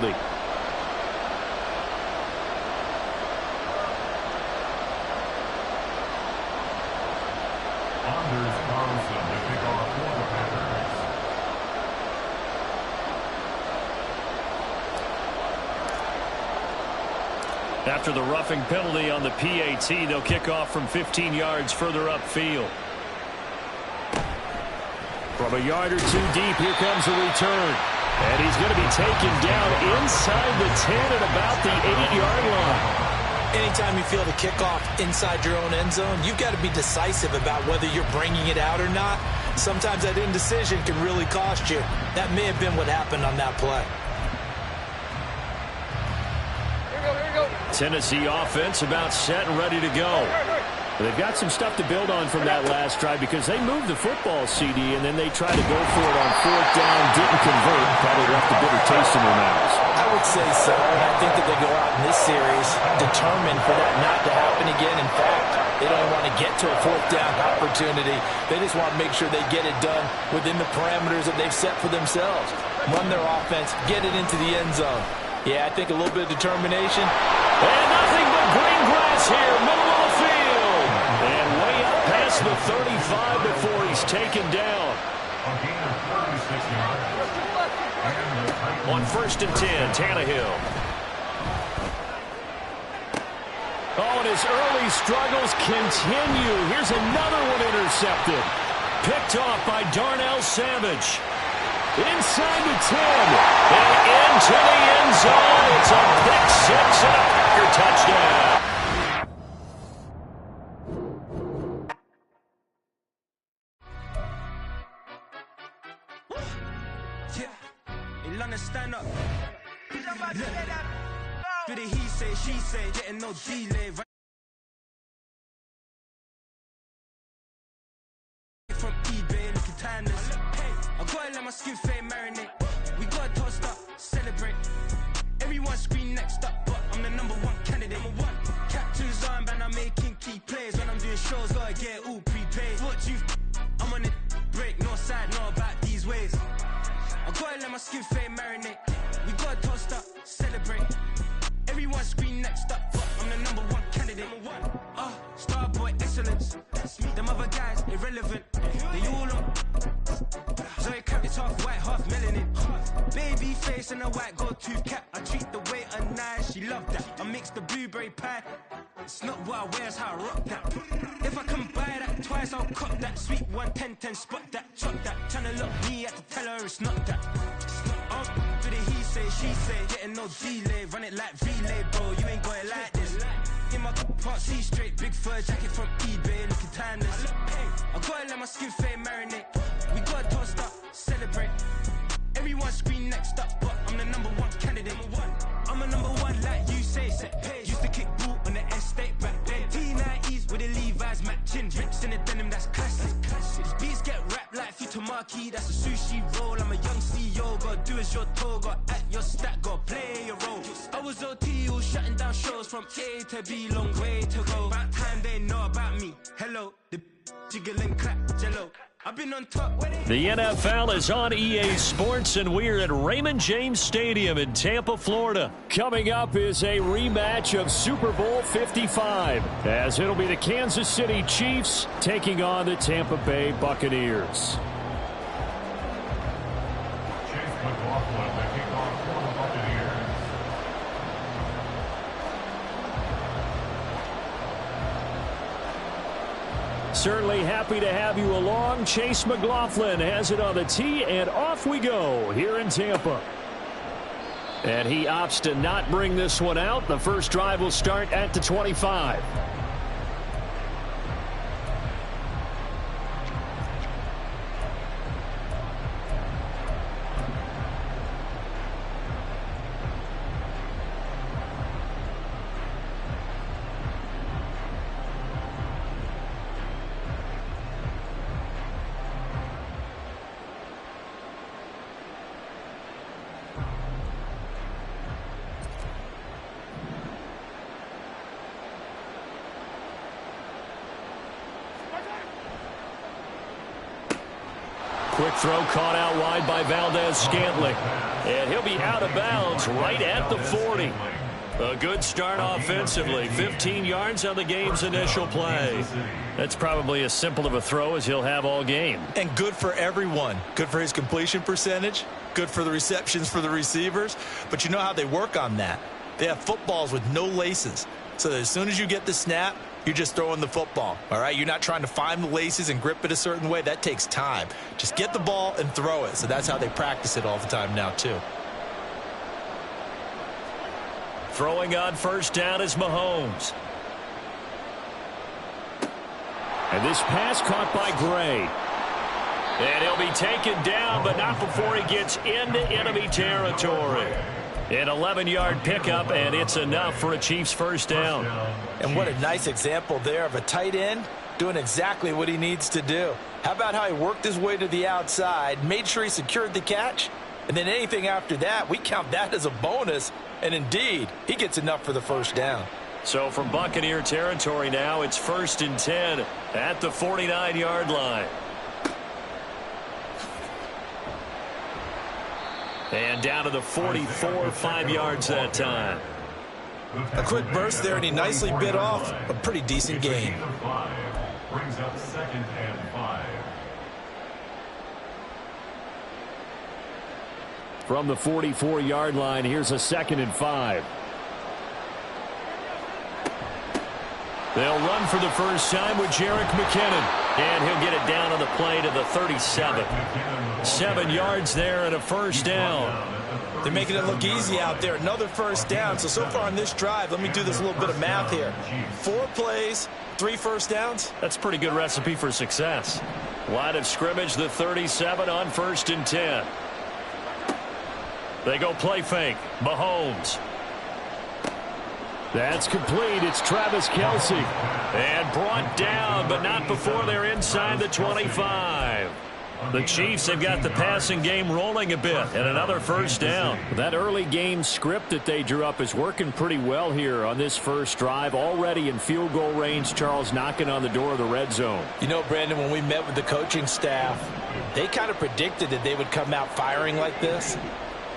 penalty. After the roughing penalty on the PAT, they'll kick off from 15 yards further upfield. From a yard or two deep, here comes a return. And he's going to be taken down inside the 10 at about the 8-yard line. Anytime you feel the kickoff inside your own end zone, you've got to be decisive about whether you're bringing it out or not. Sometimes that indecision can really cost you. That may have been what happened on that play. Tennessee offense about set and ready to go. They've got some stuff to build on from that last drive because they moved the football, CD, and then they tried to go for it on 4th down, didn't convert, probably left a bitter taste in their mouths. I would say so, and I think that they go out in this series determined for that not to happen again. In fact, they don't want to get to a 4th down opportunity. They just want to make sure they get it done within the parameters that they've set for themselves. Run their offense, get it into the end zone. Yeah, I think a little bit of determination. And nothing but green grass here, middle of the field. And way up past the 35 before he's taken down. On 1st and 10, Tannehill. Oh, and his early struggles continue. Here's another one intercepted. Picked off by Darnell Savage. Inside the 10, and into the end zone. It's a pick six and a Packer touchdown. Yeah, Ilana, stand up. Do the he say, she say, getting no delay. From eBay, looking timeless. I gotta let my skin fade marinate. We gotta toast up, celebrate. Everyone scream next up, but I'm the #1 candidate. Captain's armband, I'm making key plays. When I'm doing shows, gotta get all prepaid. What you I'm on it, break, no side, no about these ways. I gotta let my skin fade marinate. We gotta toast up, celebrate. Everyone scream next up, but I'm the #1 candidate. Starboy excellence. Them other guys irrelevant. They all on. Zoe cap, it's half white, half melanin. Baby face and a white go-to cap. I treat the waiter nice, she love that. I mix the blueberry pie. It's not what I wear, it's how I rock that. If I can buy that twice, I'll cop that. Sweet 110, spot that, chop that. Tryna look me at to tell her it's not that. Do the he say, she say, getting no delay. Run it like relay, bro, you ain't got it like this. In my part C straight, big fur jacket from eBay, looking timeless. I gotta let my skin fade marinate. We gotta toast up, celebrate. Everyone scream next up, but I'm the #1 candidate. I'm a #1 like you say, set pace. Used to kick boot on the estate back then. T90s with the Levi's matching. Rips in the denim, that's classic. Beats get wrapped like Futamaki, that's a sushi roll. I'm a young CEO, gotta do as you're told. Gotta act your stat, gotta play your role. I was OT, all shutting down shows from A to B, long way to go. About time they know about me. Hello, the jiggle and clap, jello. I've been on top. The NFL is on EA Sports, and we're at Raymond James Stadium in Tampa, Florida. Coming up is a rematch of Super Bowl 55, as it'll be the Kansas City Chiefs taking on the Tampa Bay Buccaneers. Certainly happy to have you along. Chase McLaughlin has it on the tee, and off we go here in Tampa. And he opts to not bring this one out. The first drive will start at the 25. Quick throw caught out wide by Valdez-Scantling. And he'll be out of bounds right at the 40. A good start offensively. 15 yards on the game's initial play. That's probably as simple of a throw as he'll have all game. And good for everyone. Good for his completion percentage. Good for the receptions for the receivers. But you know how they work on that. They have footballs with no laces. So that as soon as you get the snap, you're just throwing the football. All right? You're not trying to find the laces and grip it a certain way. That takes time. Just get the ball and throw it. So that's how they practice it all the time now, too. Throwing on first down is Mahomes. And this pass caught by Gray. And he'll be taken down, but not before he gets into enemy territory. An 11-yard pickup, and it's enough for a Chiefs first down. And what a nice example there of a tight end doing exactly what he needs to do. How about how he worked his way to the outside, made sure he secured the catch, and then anything after that, we count that as a bonus. And indeed, he gets enough for the first down. So from Buccaneer territory now, it's 1st and 10 at the 49-yard line. And down to the 44, 5 yards that time. A quick burst there, and he nicely bit off a pretty decent gain. Brings up 2nd and 5. From the 44-yard line, here's a 2nd and 5. They'll run for the first time with Jerick McKinnon. And he'll get it down on the play to the 37. 7 yards there and a first down. They're making it look easy out there. Another first down. So far on this drive, let me do this little bit of math here. 4 plays, 3 first downs. That's a pretty good recipe for success. Line of scrimmage, the 37 on 1st and 10. They go play fake. Mahomes. That's complete. It's Travis Kelce. And brought down, but not before they're inside the 25. The Chiefs have got the passing game rolling a bit, and another first down. That early game script that they drew up is working pretty well here on this first drive. Already in field goal range, Charles knocking on the door of the red zone. You know, Brandon, when we met with the coaching staff, they kind of predicted that they would come out firing like this.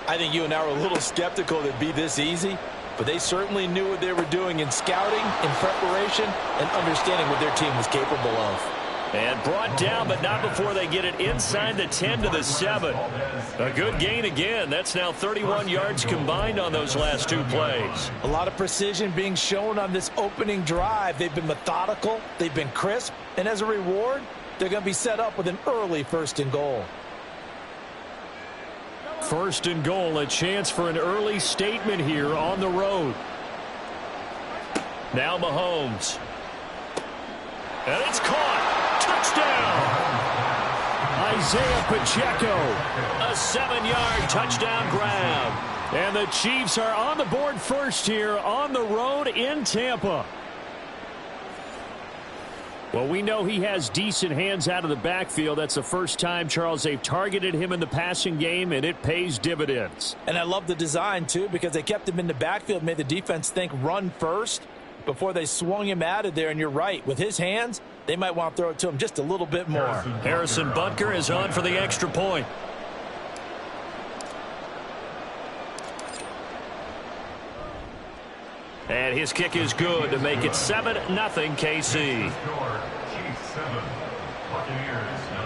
I think you and I were a little skeptical that it'd be this easy, but they certainly knew what they were doing in scouting, in preparation, and understanding what their team was capable of. And brought down, but not before they get it inside the 10 to the 7. A good gain again. That's now 31 yards combined on those last 2 plays. A lot of precision being shown on this opening drive. They've been methodical. They've been crisp. And as a reward, they're going to be set up with an early 1st and goal. 1st and goal, a chance for an early statement here on the road. Now Mahomes. And it's caught. Touchdown. Isaiah Pacheco. A 7-yard touchdown grab. And the Chiefs are on the board first here on the road in Tampa. Well, we know he has decent hands out of the backfield. That's the first time, Charles, they've targeted him in the passing game, and it pays dividends. And I love the design, too, because they kept him in the backfield, made the defense think run first before they swung him out of there. And you're right. With his hands, they might want to throw it to him just a little bit more. Harrison Butker is on for the extra point. And his kick is good to make it 7-0 KC. Chiefs 7, Buccaneers 0.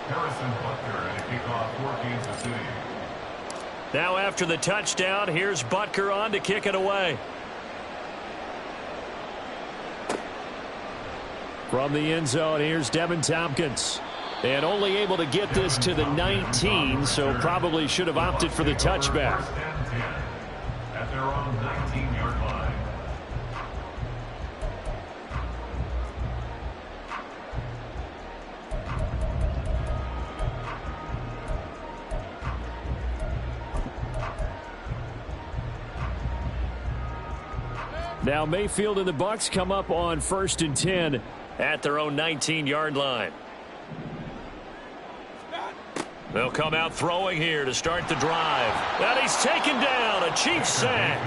Harrison Butker and a kickoff for Kansas City. Now after the touchdown, here's Butker on to kick it away. From the end zone, here's Devin Tompkins. And only able to get this to the 19, so probably should have opted for the touchback. First and 10 at their own 19-yard line. Now Mayfield and the Bucs come up on 1st and 10 at their own 19-yard line. They'll come out throwing here to start the drive. And he's taken down. A Chiefs sack.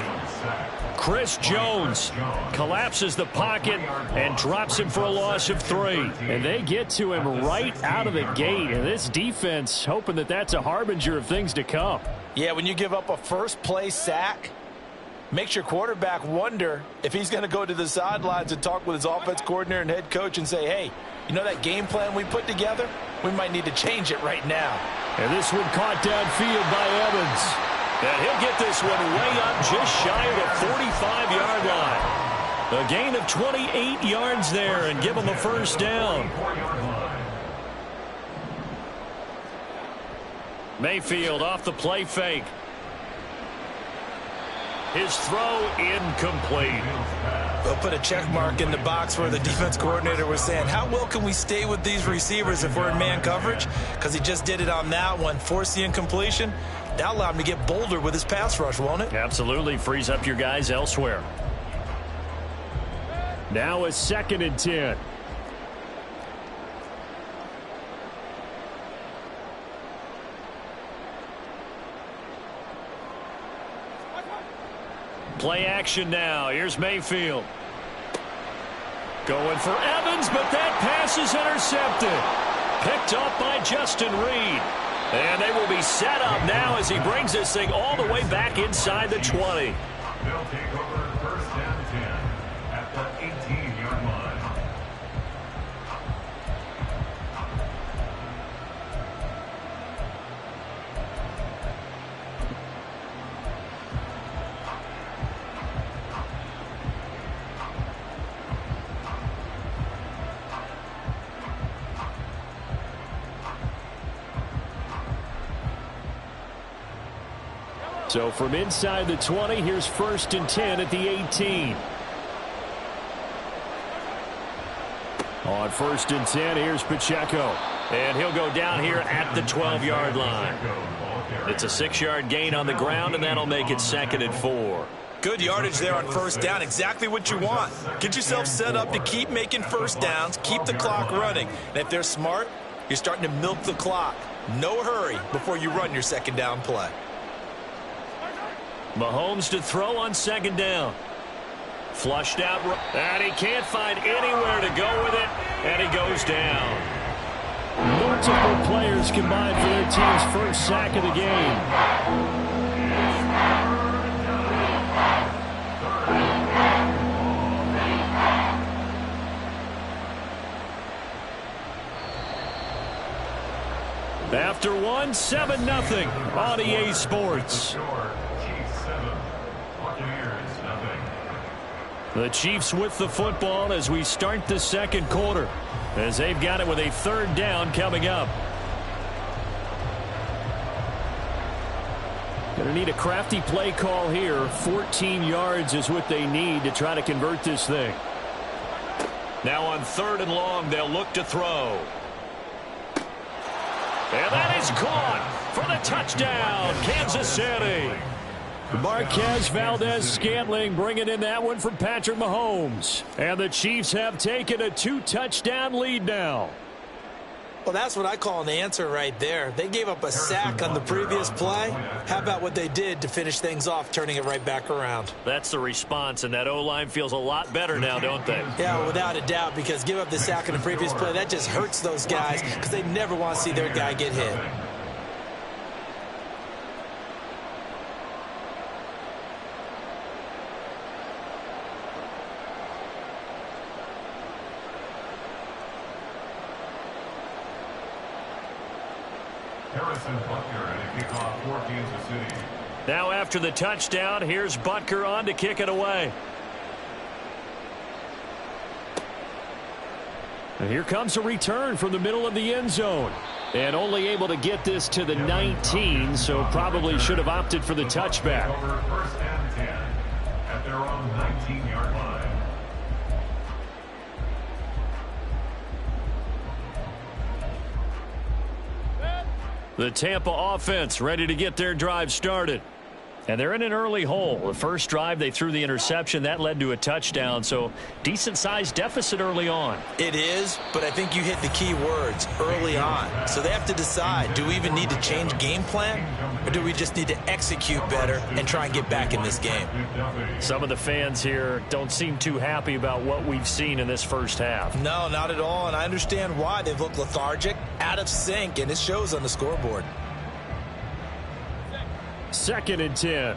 Chris Jones collapses the pocket and drops him for a loss of 3. And they get to him right out of the gate. And this defense hoping that that's a harbinger of things to come. Yeah, when you give up a first-play sack, makes your quarterback wonder if he's going to go to the sidelines and talk with his offense coordinator and head coach and say, hey, you know that game plan we put together? We might need to change it right now. And this one caught downfield by Evans. And he'll get this one way up just shy of the 45-yard line. A gain of 28 yards there and give him a first down. Mayfield off the play fake. His throw incomplete. They'll put a check mark in the box where the defense coordinator was saying, how well can we stay with these receivers if we're in man coverage? Because he just did it on that one, forced the incompletion. That'll allow him to get bolder with his pass rush, won't it? Absolutely. Frees up your guys elsewhere. Now a 2nd and 10. Play action now. Here's Mayfield. Going for Evans, but that pass is intercepted. Picked up by Justin Reed. And they will be set up now as he brings this thing all the way back inside the 20. They'll take over 1st and 10 at the 18-yard line. So from inside the 20, here's 1st and 10 at the 18. On 1st and 10, here's Pacheco. And he'll go down here at the 12-yard line. It's a 6-yard gain on the ground, and that'll make it 2nd and 4. Good yardage there on 1st down. Exactly what you want. Get yourself set up to keep making 1st downs, keep the clock running. And if they're smart, you're starting to milk the clock. No hurry before you run your 2nd down play. Mahomes to throw on 2nd down. Flushed out, and he can't find anywhere to go with it, and he goes down. Multiple players combined for their team's first sack of the game. After 7-0 on EA Sports. The Chiefs with the football as we start the 2nd quarter, as they've got it with a 3rd down coming up. Going to need a crafty play call here. 14 yards is what they need to try to convert this thing. Now on 3rd and long, they'll look to throw. And that is caught for the touchdown, Kansas City. Marquez Valdez-Scantling bringing in that one from Patrick Mahomes. And the Chiefs have taken a 2-touchdown lead now. Well, that's what I call an answer right there. They gave up a sack on the previous play. How about what they did to finish things off, turning it right back around? That's the response, and that O-line feels a lot better now, don't they? Yeah, without a doubt, because give up the sack on the previous play, that just hurts those guys because they never want to see their guy get hit. Now after the touchdown, here's Butker on to kick it away. And here comes a return from the middle of the end zone. And only able to get this to the 19, so probably should have opted for the touchback. Over 1st and 10 at their own 19-yard line. The Tampa offense ready to get their drive started. And they're in an early hole. The first drive, they threw the interception. That led to a touchdown. So decent-sized deficit early on. It is, but I think you hit the key words, early on. So they have to decide, do we even need to change game plan? Or do we just need to execute better and try and get back in this game? Some of the fans here don't seem too happy about what we've seen in this first half. No, not at all. And I understand why. They've looked lethargic, out of sync, and it shows on the scoreboard. 2nd and 10.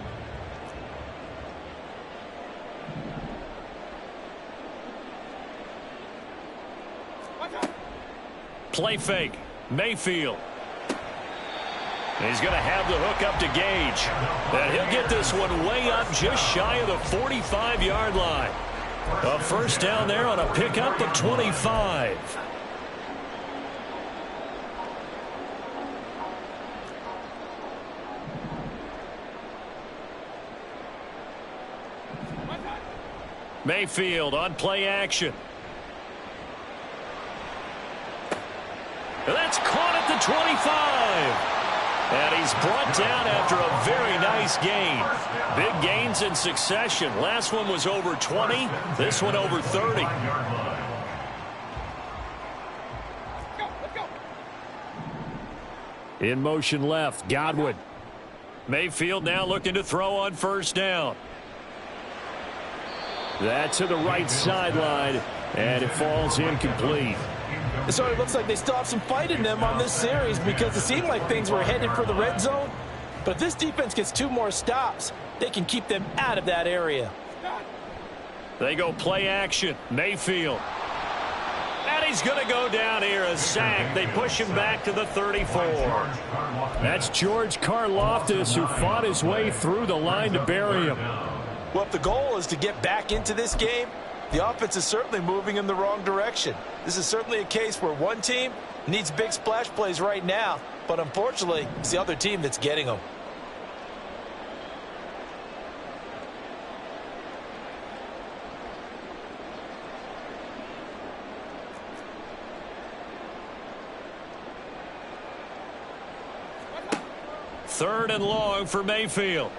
Play fake. Mayfield. He's going to have the hook up to Gage. And he'll get this one way up just shy of the 45-yard line. A first down there on a pickup of 25. Mayfield on play action. That's caught at the 25. And he's brought down after a very nice gain. Big gains in succession. Last one was over 20. This one over 30. In motion left, Godwin. Mayfield now looking to throw on first down. That's to the right sideline, and it falls incomplete. So it looks like they still have some fight in them on this series because it seemed like things were headed for the red zone. But if this defense gets 2 more stops, they can keep them out of that area. They go play action. Mayfield. And he's going to go down here, a sack. They push him back to the 34. That's George Karlaftis, who fought his way through the line to bury him. Well, if the goal is to get back into this game, the offense is certainly moving in the wrong direction. This is certainly a case where one team needs big splash plays right now, but unfortunately, it's the other team that's getting them. Third and long for Mayfield.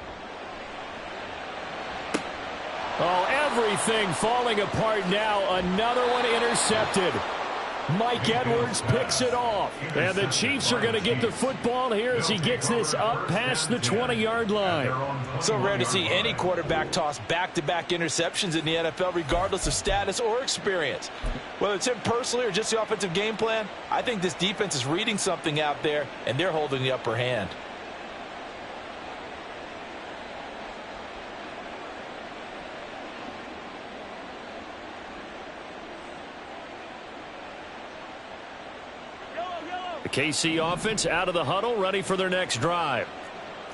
Oh, everything falling apart now. Another one intercepted. Mike Edwards picks it off. And the Chiefs are going to get the football here as he gets this up past the 20-yard line. So rare to see any quarterback toss back-to-back interceptions in the NFL, regardless of status or experience. Whether it's him personally or just the offensive game plan, I think this defense is reading something out there, and they're holding the upper hand. The KC offense out of the huddle, ready for their next drive.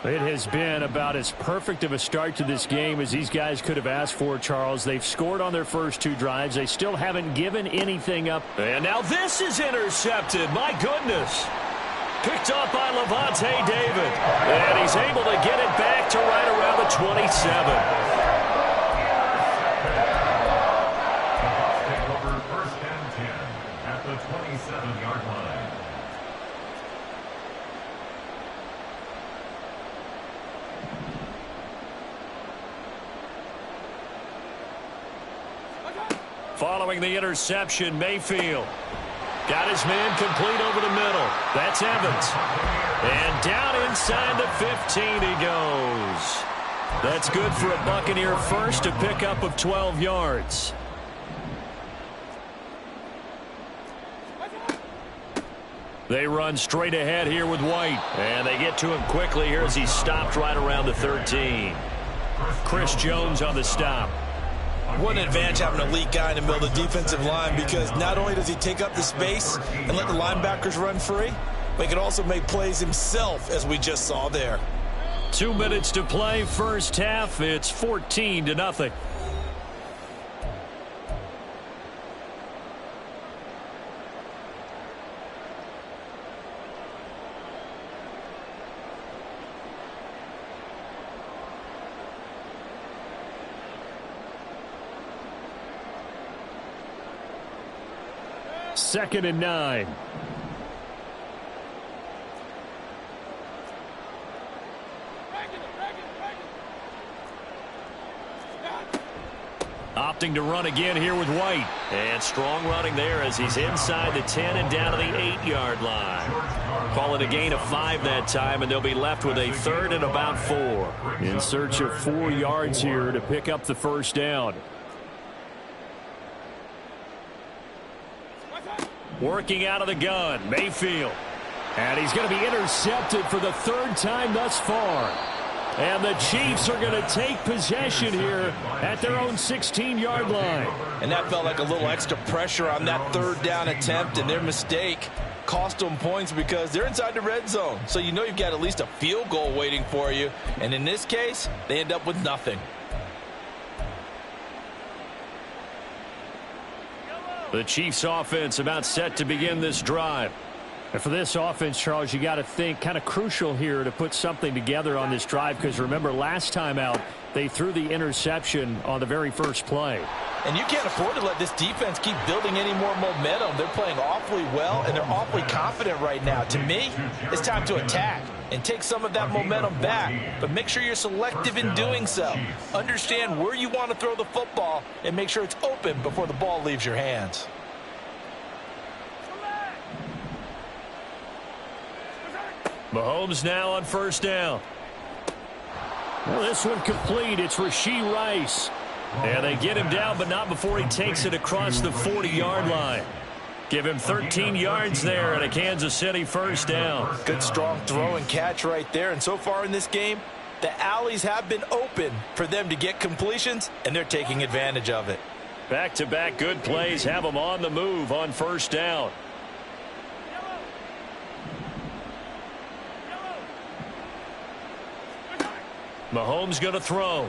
It has been about as perfect of a start to this game as these guys could have asked for, Charles. They've scored on their first 2 drives. They still haven't given anything up. And now this is intercepted. My goodness. Picked off by Levante David. And he's able to get it back to right around the 27. First and 10 at the 27-yard line. Following the interception, Mayfield got his man complete over the middle. That's Evans. And down inside the 15 he goes. That's good for a Buccaneer first, a pickup of 12 yards. They run straight ahead here with White. And they get to him quickly here as he's stopped right around the 13. Chris Jones on the stop. What an advantage having an elite guy in the middle of the defensive line, because not only does he take up the space and let the linebackers run free, but he can also make plays himself, as we just saw there. 2 minutes to play, first half. It's 14-0. Second and 9. Opting to run again here with White. And strong running there as he's inside the 10 and down to the 8-yard line. Call it a gain of 5 that time, and they'll be left with a 3rd and about 4. In search of 4 yards here to pick up the first down. Working out of the gun, Mayfield. And he's going to be intercepted for the 3rd time thus far. And the Chiefs are going to take possession here at their own 16-yard line. And that felt like a little extra pressure on that 3rd down attempt, and their mistake cost them points because they're inside the red zone. So you know you've got at least a field goal waiting for you. And in this case, they end up with nothing. The Chiefs offense about set to begin this drive. And for this offense, Charles, you got to think kind of crucial here to put something together on this drive, because remember last time out they threw the interception on the very first play. And you can't afford to let this defense keep building any more momentum. They're playing awfully well, and they're awfully confident right now. To me, it's time to attack and take some of that momentum back. But make sure you're selective in doing so. Understand where you want to throw the football and make sure it's open before the ball leaves your hands. Mahomes now on first down. Well, this one complete. It's Rashee Rice. And they get him down, but not before he takes it across the 40-yard line. Give him 13 yards there and a Kansas City first down. Good strong throw and catch right there. And so far in this game, the alleys have been open for them to get completions, and they're taking advantage of it. Back-to-back good plays have them on the move on first down. Mahomes going to throw.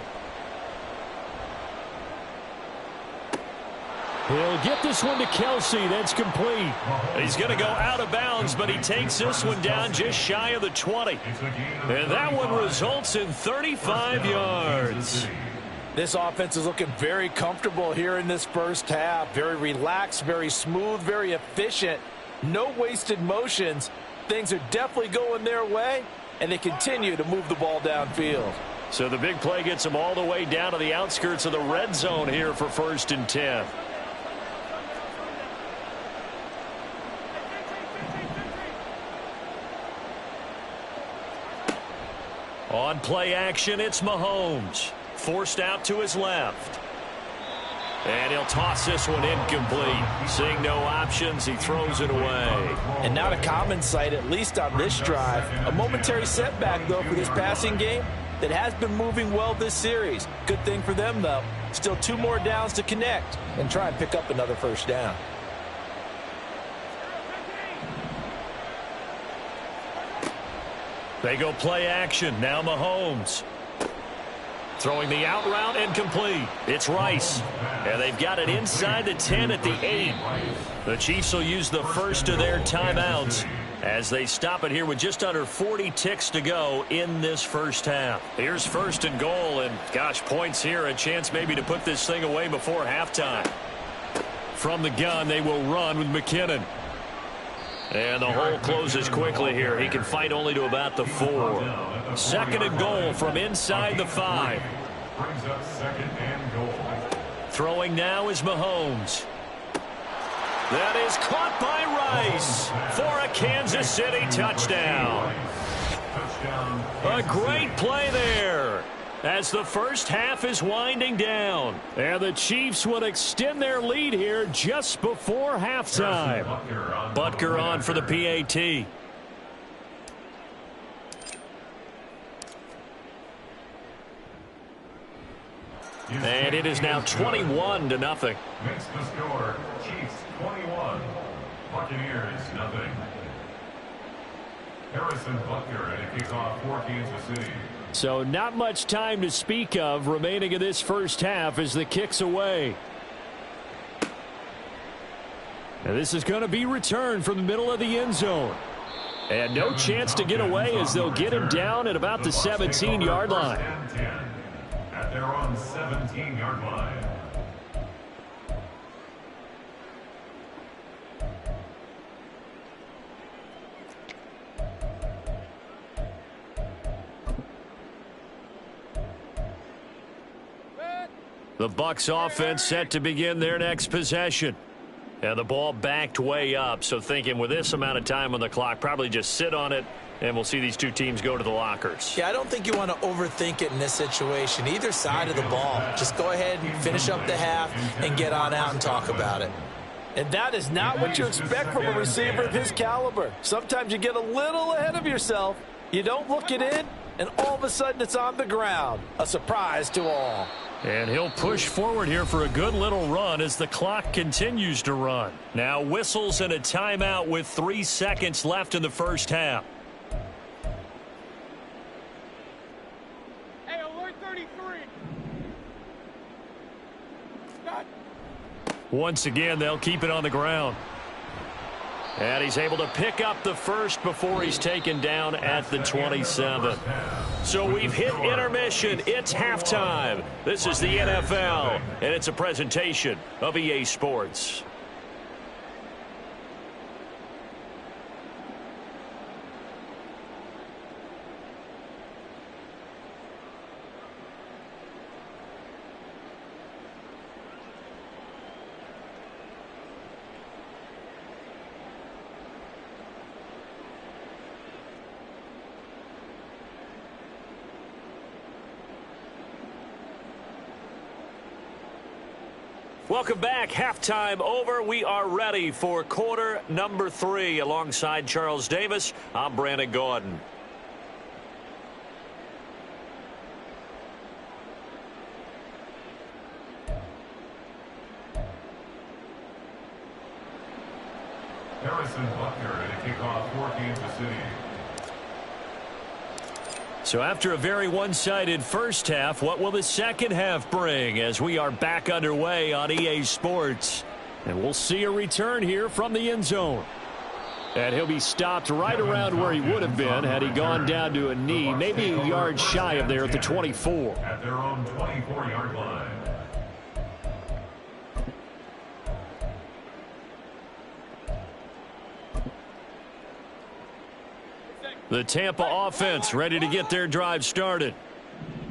He'll get this one to Kelsey. That's complete. He's going to go out of bounds, but he takes this one down just shy of the 20. And that one results in 35 yards. This offense is looking very comfortable here in this first half. Very relaxed, very smooth, very efficient. No wasted motions. Things are definitely going their way, and they continue to move the ball downfield. So the big play gets them all the way down to the outskirts of the red zone here for 1st and 10. On play action, it's Mahomes. Forced out to his left. And he'll toss this one incomplete. Seeing no options, he throws it away. And not a common sight, at least on this drive. A momentary setback, though, for this passing game that has been moving well this series. Good thing for them, though. Still 2 more downs to connect and try and pick up another first down. They go play action. Now Mahomes. Throwing the out route incomplete. It's Rice. And they've got it inside the 10 at the 8. The Chiefs will use the first of their timeouts as they stop it here with just under 40 ticks to go in this first half. Here's 1st and goal, and gosh, points here, a chance maybe to put this thing away before halftime. From the gun, they will run with McKinnon. And the hole closes quickly here. He can fight only to about the 4. 2nd and goal from inside the 5. Brings up 2nd and goal. Throwing now is Mahomes. That is caught by Rice for a Kansas City touchdown. A great play there as the first half is winding down. And the Chiefs would extend their lead here just before halftime. Butker on for the PAT. And it is now 21-0. Makes the score Chiefs 21, Buccaneers nothing. Harrison Butker at a kickoff for Kansas City. So not much time to speak of remaining in this first half as the kick's away. And this is going to be returned from the middle of the end zone. And no chance to get away as they'll get him down at about the 17-yard line. At their own 17-yard line. The Bucs offense set to begin their next possession. And the ball backed way up, so thinking with this amount of time on the clock, probably just sit on it, and we'll see these two teams go to the lockers. Yeah, I don't think you want to overthink it in this situation. Either side of the ball. Just go ahead and finish up the half and get on out and talk about it. And that is not what you expect from a receiver of his caliber. Sometimes you get a little ahead of yourself. You don't look it in, and all of a sudden it's on the ground. A surprise to all. And he'll push forward here for a good little run as the clock continues to run. Now whistles and a timeout with 3 seconds left in the first half. Hey, alert 33. Stop. Once again, they'll keep it on the ground. And he's able to pick up the first before he's taken down at the 27. So we've hit intermission. It's halftime. This is the NFL, and it's a presentation of EA Sports. Welcome back. Halftime over. We are ready for quarter number 3. Alongside Charles Davis, I'm Brandon Gordon. Harrison Buckner to kick off for Kansas City. So after a very one-sided first half, what will the second half bring as we are back underway on EA Sports? And we'll see a return here from the end zone. And he'll be stopped right around where he would have been had he gone down to a knee, maybe a yard shy of there at the 24. At their own 24-yard line. The Tampa offense ready to get their drive started.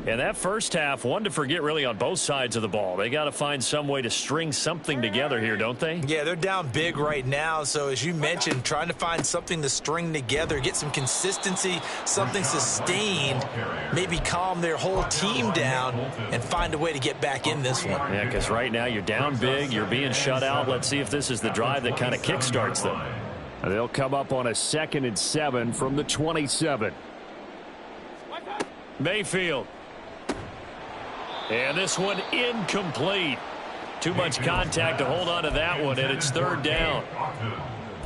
And that first half, one to forget really on both sides of the ball. They got to find some way to string something together here, don't they? Yeah, they're down big right now. So as you mentioned, trying to find something to string together, get some consistency, something sustained, maybe calm their whole team down and find a way to get back in this one. Yeah, because right now you're down big, you're being shut out. Let's see if this is the drive that kind of kickstarts them. They'll come up on a 2nd and 7 from the 27. Mayfield. And this one incomplete. Too much contact to hold on to that one, and it's 3rd down.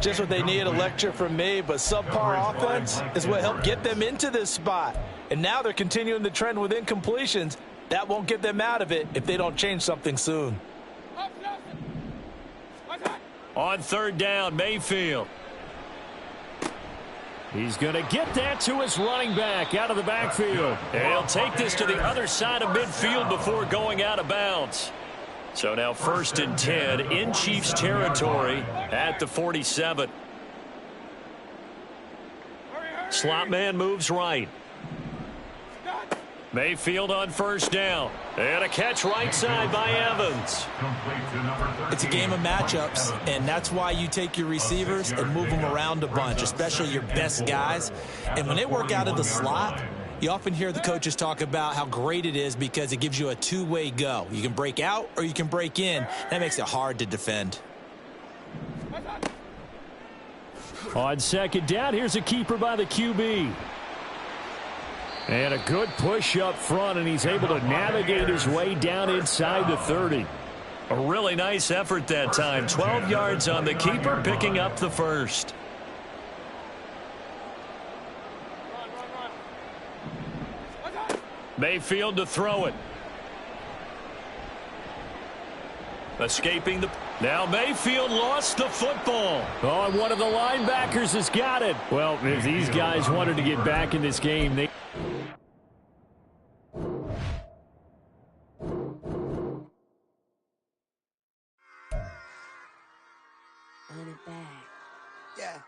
Just what they need, a lecture from me, but subpar offense is what helped get them into this spot. And now they're continuing the trend with incompletions. That won't get them out of it if they don't change something soon. On 3rd down, Mayfield. He's going to get that to his running back out of the backfield. And he'll take this to the other side of midfield before going out of bounds. So now 1st and 10 in Chiefs territory at the 47. Slot man moves right. Mayfield on 1st down. And a catch right side by Evans. It's a game of matchups, and that's why you take your receivers and move them around a bunch, especially your best guys. And when they work out of the slot, you often hear the coaches talk about how great it is because it gives you a two-way go. You can break out or you can break in. That makes it hard to defend. On 2nd down, here's a keeper by the QB. And a good push up front, and he's able to navigate his way down inside the 30. A really nice effort that time. 12 yards on the keeper, picking up the first. Mayfield to throw it. Escaping the... Now Mayfield lost the football. Oh, and one of the linebackers has got it. Well, if these guys wanted to get back in this game, they... On it back. Yeah.